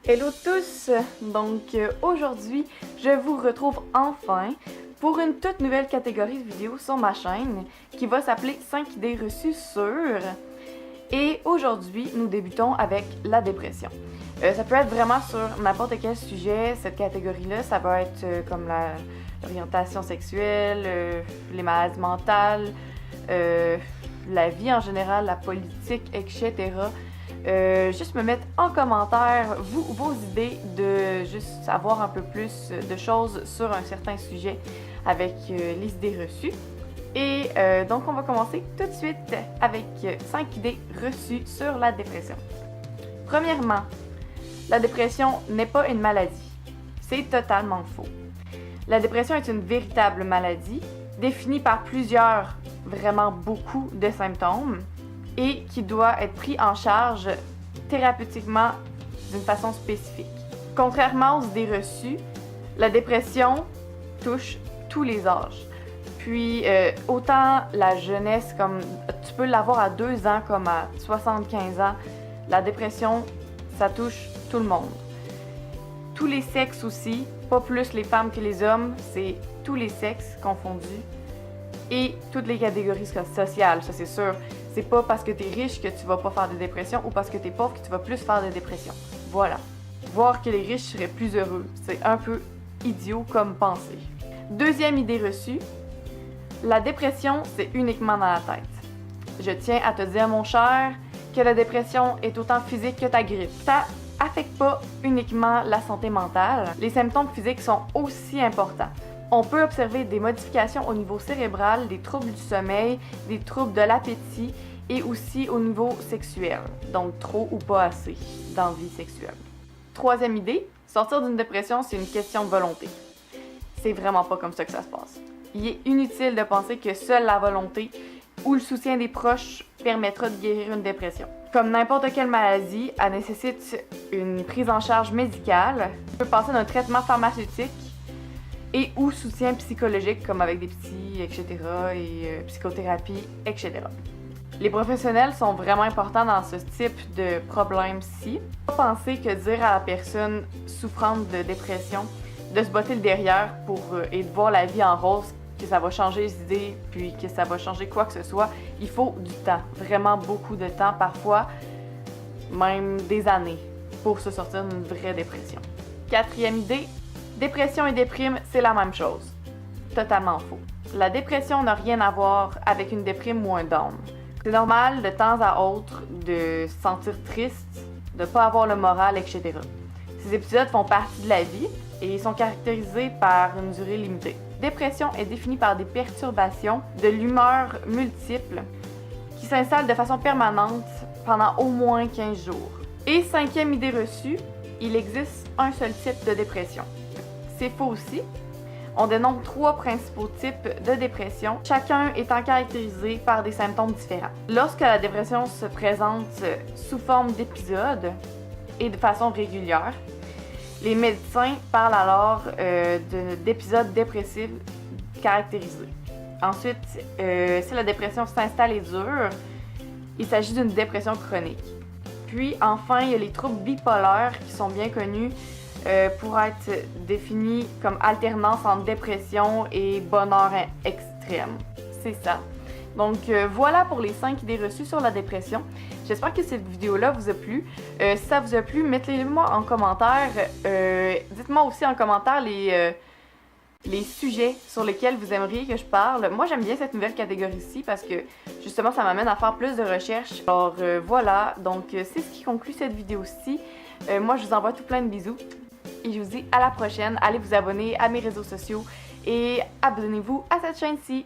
Hello tous! Donc aujourd'hui, je vous retrouve enfin pour une toute nouvelle catégorie de vidéos sur ma chaîne qui va s'appeler 5 idées reçues sur... Et aujourd'hui, nous débutons avec la dépression. Ça peut être vraiment sur n'importe quel sujet, cette catégorie-là. Ça va être comme l'orientation sexuelle, les maladies mentales, la vie en général, la politique, etc. Juste me mettre en commentaire vos idées de juste savoir un peu plus de choses sur un certain sujet avec les idées reçues. Et donc on va commencer tout de suite avec 5 idées reçues sur la dépression. Premièrement, la dépression n'est pas une maladie. C'est totalement faux. La dépression est une véritable maladie définie par plusieurs, vraiment beaucoup de symptômes et qui doit être pris en charge thérapeutiquement d'une façon spécifique. Contrairement aux idées reçues, la dépression touche tous les âges. Puis autant la jeunesse, comme tu peux l'avoir à 2 ans comme à 75 ans, la dépression, ça touche tout le monde. Tous les sexes aussi, pas plus les femmes que les hommes, c'est tous les sexes confondus et toutes les catégories sociales, ça c'est sûr. C'est pas parce que t'es riche que tu vas pas faire de dépression ou parce que t'es pauvre que tu vas plus faire de dépression. Voilà. Voir que les riches seraient plus heureux, c'est un peu idiot comme pensée. Deuxième idée reçue, la dépression, c'est uniquement dans la tête. Je tiens à te dire, mon cher, que la dépression est autant physique que ta grippe. Ça affecte pas uniquement la santé mentale. Les symptômes physiques sont aussi importants. On peut observer des modifications au niveau cérébral, des troubles du sommeil, des troubles de l'appétit et aussi au niveau sexuel. Donc trop ou pas assez d'envie sexuelle. Troisième idée, sortir d'une dépression, c'est une question de volonté. C'est vraiment pas comme ça que ça se passe. Il est inutile de penser que seule la volonté ou le soutien des proches permettra de guérir une dépression. Comme n'importe quelle maladie, elle nécessite une prise en charge médicale. On peut passer d'un traitement pharmaceutique et ou soutien psychologique comme avec des psys, etc. et psychothérapie, etc. Les professionnels sont vraiment importants dans ce type de problème-ci. Faut pas penser que dire à la personne souffrante de dépression de se botter le derrière et de voir la vie en rose, que ça va changer les idées, puis que ça va changer quoi que ce soit, il faut du temps, vraiment beaucoup de temps, parfois même des années, pour se sortir d'une vraie dépression. Quatrième idée, dépression et déprime, c'est la même chose. Totalement faux. La dépression n'a rien à voir avec une déprime ou un down. C'est normal de temps à autre de se sentir triste, de pas avoir le moral, etc. Ces épisodes font partie de la vie et ils sont caractérisés par une durée limitée. Dépression est définie par des perturbations de l'humeur multiples qui s'installent de façon permanente pendant au moins 15 jours. Et cinquième idée reçue, il existe un seul type de dépression. C'est faux aussi. On dénombre 3 principaux types de dépression, chacun étant caractérisé par des symptômes différents. Lorsque la dépression se présente sous forme d'épisodes et de façon régulière, les médecins parlent alors d'épisodes dépressifs caractérisés. Ensuite, si la dépression s'installe et dure, il s'agit d'une dépression chronique. Puis enfin, il y a les troubles bipolaires qui sont bien connus pour être définis comme alternance entre dépression et bonheur extrême. C'est ça. Donc voilà pour les 5 idées reçues sur la dépression. J'espère que cette vidéo-là vous a plu. Si ça vous a plu, mettez-le-moi en commentaire. Dites-moi aussi en commentaire les sujets sur lesquels vous aimeriez que je parle. Moi, j'aime bien cette nouvelle catégorie-ci parce que justement, ça m'amène à faire plus de recherches. Alors voilà, donc c'est ce qui conclut cette vidéo-ci. Moi, je vous envoie tout plein de bisous. Et je vous dis à la prochaine. Allez vous abonner à mes réseaux sociaux et abonnez-vous à cette chaîne-ci.